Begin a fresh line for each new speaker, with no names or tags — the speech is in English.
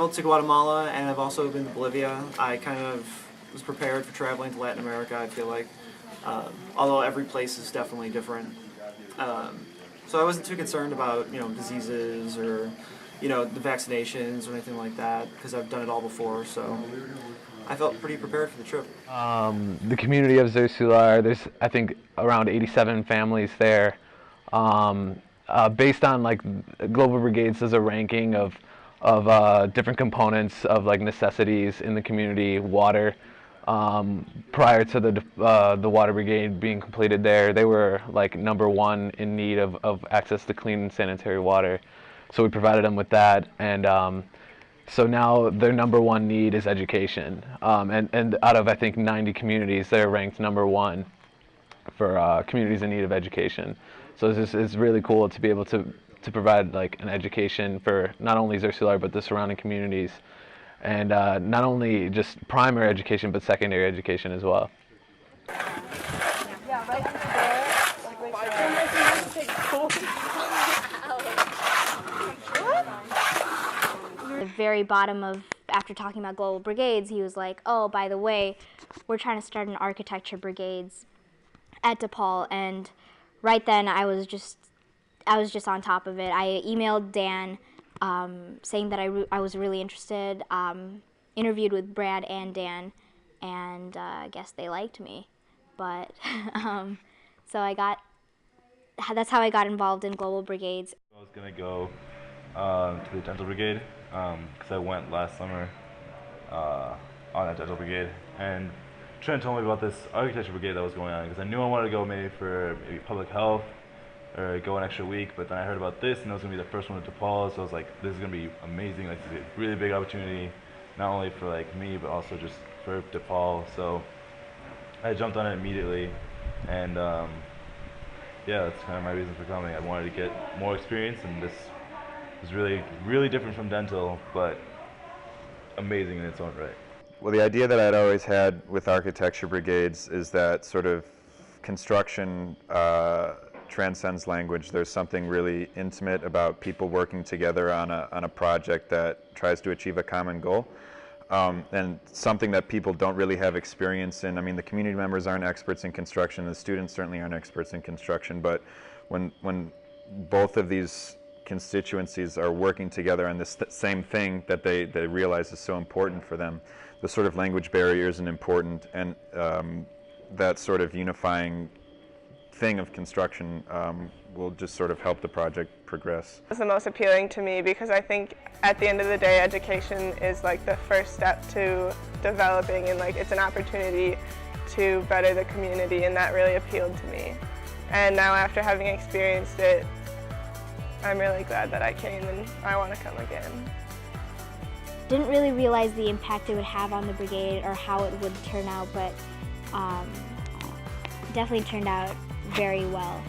traveled to Guatemala and I've also been to Bolivia. I kind of was prepared for traveling to Latin America, I feel like. Although every place is definitely different. So I wasn't too concerned about, diseases or, the vaccinations or anything like that because I've done it all before, so I felt pretty prepared for the trip.
The community of Zursular, there's I think around 87 families there. Based on like Global Brigades does a ranking of different components of like necessities in the community, water. Prior to the water brigade being completed there, they were like #1 in need of access to clean and sanitary water. So we provided them with that, and so now their #1 need is education. And out of I think 90 communities, they're ranked #1 for communities in need of education. So it's really cool to be able to provide like an education for not only Zursular but the surrounding communities. And not only just primary education, but secondary education as well.
Yeah, right under there.
The very bottom of, after talking about Global Brigades, he was like, oh, by the way, we're trying to start an architecture brigades at DePaul. And right then I was just on top of it. I emailed Dan saying that I was really interested, interviewed with Brad and Dan, and I guess they liked me. But so that's how I got involved in Global Brigades.
I was going to go to the dental brigade because I went last summer on that dental brigade, and Trent told me about this architecture brigade that was going on because I knew I wanted to go maybe for public health or go an extra week, but then I heard about this and it was going to be the first one at DePaul, so I was like, this is going to be amazing, like it's a really big opportunity, not only for like me, but also just for DePaul, so I jumped on it immediately, and yeah, that's kind of my reason for coming. I wanted to get more experience, and this was really, really different from dental, but amazing in its own right.
Well, the idea that I'd always had with architecture brigades is that sort of construction transcends language. There's something really intimate about people working together on a project that tries to achieve a common goal, and something that people don't really have experience in. I mean, the community members aren't experts in construction, the students certainly aren't experts in construction, but when both of these constituencies are working together on this same thing that they realize is so important for them, the sort of language barrier isn't important, and that sort of unifying thing of construction will just sort of help the project progress.
It's the most appealing to me because I think at the end of the day, education is like the first step to developing, and like it's an opportunity to better the community, and that really appealed to me. And now after having experienced it, I'm really glad that I came, and I want to come again.
Didn't really realize the impact it would have on the brigade or how it would turn out, but definitely turned out very well.